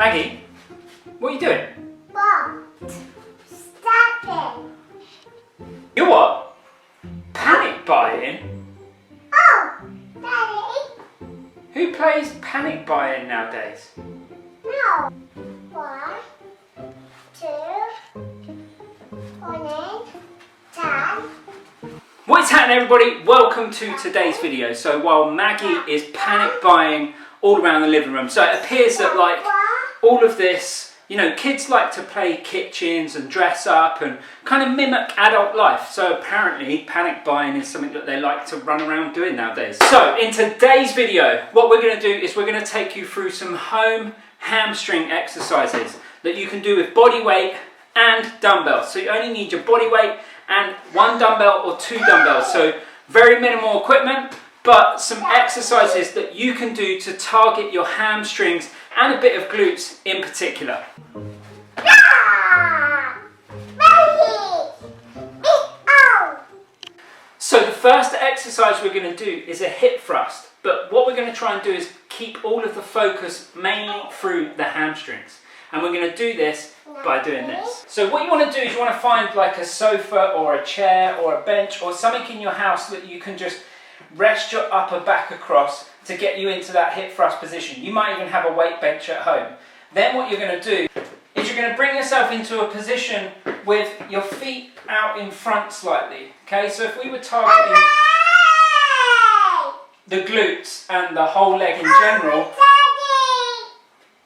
Maggie, what are you doing? What? Stopping. You what? Panic buying? Oh, Daddy. Who plays panic buying nowadays? No. 1, 2, 1, 10. What is happening, everybody? Welcome to today's video. So while Maggie is panic buying all around the living room, so it appears that like all of this, you know, kids like to play kitchens and dress up and kind of mimic adult life. So apparently panic buying is something that they like to run around doing nowadays. So in today's video, what we're going to do is we're going to take you through some home hamstring exercises that you can do with body weight and dumbbells. So you only need your body weight and 1 dumbbell or 2 dumbbells. So very minimal equipment, but some exercises that you can do to target your hamstrings and a bit of glutes in particular. So the first exercise we're going to do is a hip thrust, but what we're going to try and do is keep all of the focus mainly through the hamstrings. And we're going to do this by doing this. So what you want to do is you want to find like a sofa or a chair or a bench or something in your house that you can just rest your upper back across to get you into that hip thrust position. You might even have a weight bench at home. Then what you're going to do is you're going to bring yourself into a position with your feet out in front slightly. Okay, so if we were targeting the glutes and the whole leg in general,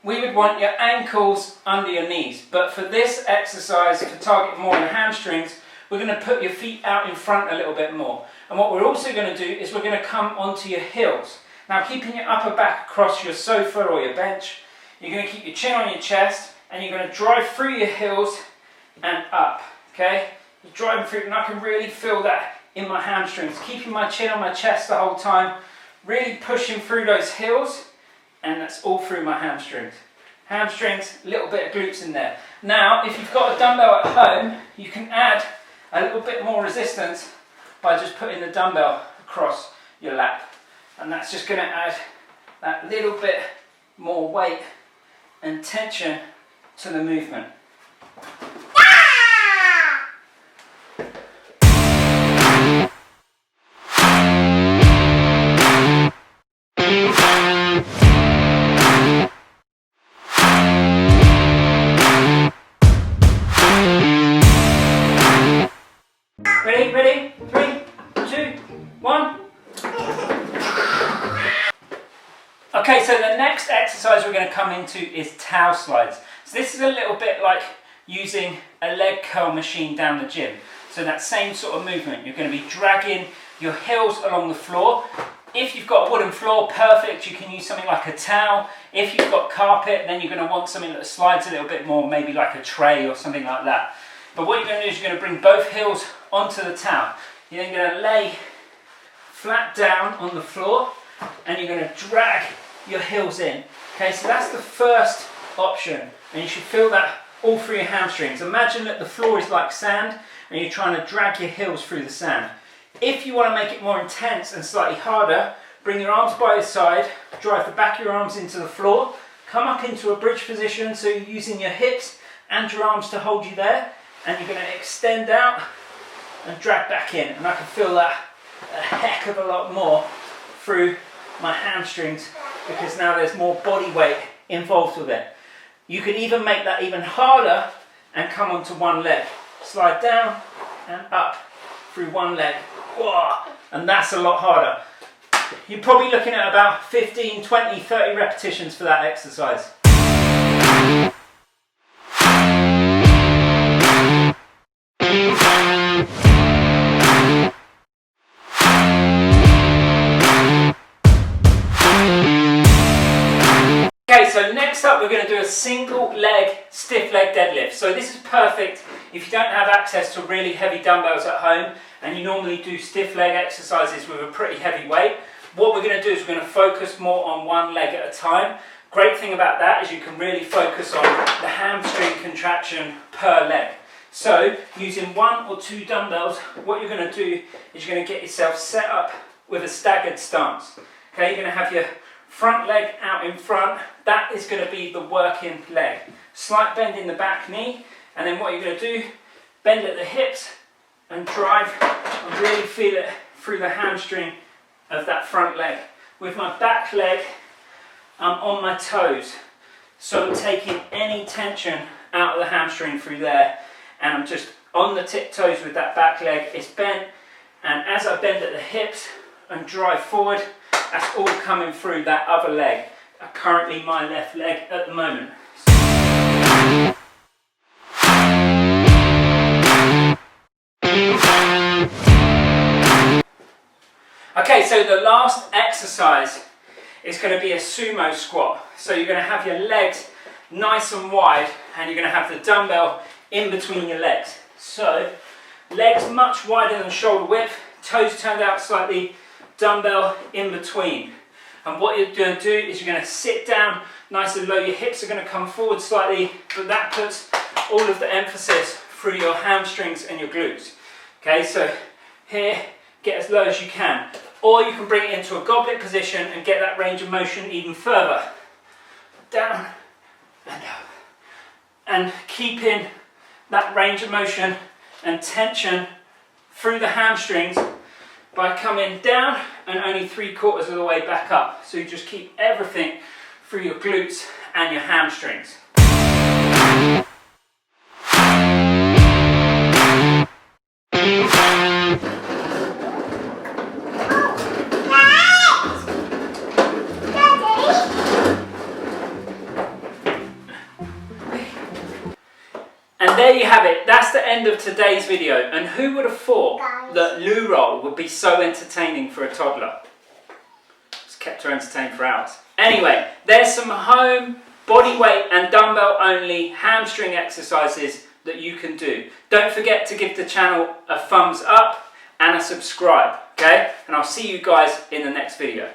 we would want your ankles under your knees. But for this exercise, to target more on the hamstrings, we're going to put your feet out in front a little bit more. And what we're also going to do is we're going to come onto your heels. Now, keeping your upper back across your sofa or your bench, you're going to keep your chin on your chest and you're going to drive through your heels and up. Okay? You're driving through, and I can really feel that in my hamstrings. Keeping my chin on my chest the whole time, really pushing through those heels, and that's all through my hamstrings. Hamstrings, a little bit of glutes in there. Now, if you've got a dumbbell at home, you can add a little bit more resistance by just putting the dumbbell across your lap. And that's just going to add that little bit more weight and tension to the movement. Ready? 3, 2, 1. Okay, so the next exercise we're going to come into is towel slides. So this is a little bit like using a leg curl machine down the gym. So that same sort of movement. You're going to be dragging your heels along the floor. If you've got a wooden floor, perfect. You can use something like a towel. If you've got carpet, then you're going to want something that slides a little bit more, maybe like a tray or something like that. But what you're going to do is you're going to bring both heels onto the towel. You're then going to lay flat down on the floor and you're going to drag your heels in. Okay, so that's the first option, and you should feel that all through your hamstrings. Imagine that the floor is like sand and you're trying to drag your heels through the sand. If you want to make it more intense and slightly harder, bring your arms by your side, drive the back of your arms into the floor, come up into a bridge position, so you're using your hips and your arms to hold you there, and you're going to extend out and drag back in, and I can feel that a heck of a lot more through my hamstrings because now there's more body weight involved with it. You can even make that even harder and come onto one leg. Slide down and up through one leg. Whoa, and that's a lot harder. You're probably looking at about 15, 20, 30 repetitions for that exercise. Okay, so next up we're going to do a single leg stiff leg deadlift. So this is perfect if you don't have access to really heavy dumbbells at home and you normally do stiff leg exercises with a pretty heavy weight. What we're going to do is we're going to focus more on one leg at a time. Great thing about that is you can really focus on the hamstring contraction per leg. So using 1 or 2 dumbbells, what you're going to do is you're going to get yourself set up with a staggered stance. Okay, you're going to have your front leg out in front, that is going to be the working leg. Slight bend in the back knee, and then what you're going to do, bend at the hips and drive and really feel it through the hamstring of that front leg. With my back leg, I'm on my toes, so I'm taking any tension out of the hamstring through there, and I'm just on the tiptoes with that back leg. It's bent, and as I bend at the hips and drive forward, that's all coming through that other leg. Currently my left leg at the moment. Okay, so the last exercise is going to be a sumo squat. So you're going to have your legs nice and wide, and you're going to have the dumbbell in between your legs. So legs much wider than shoulder width, toes turned out slightly, dumbbell in between. And what you're going to do is you're going to sit down nice and low. Your hips are going to come forward slightly, but that puts all of the emphasis through your hamstrings and your glutes. Okay, so here, get as low as you can. Or you can bring it into a goblet position and get that range of motion even further. Down and up. And keeping that range of motion and tension through the hamstrings by coming down and only 3/4 of the way back up. So you just keep everything through your glutes and your hamstrings. And there you have it, that's the end of today's video. And who would have thought that loo roll would be so entertaining for a toddler? It's kept her entertained for hours. Anyway, there's some home, body weight and dumbbell only hamstring exercises that you can do. Don't forget to give the channel a thumbs up and a subscribe, okay? And I'll see you guys in the next video.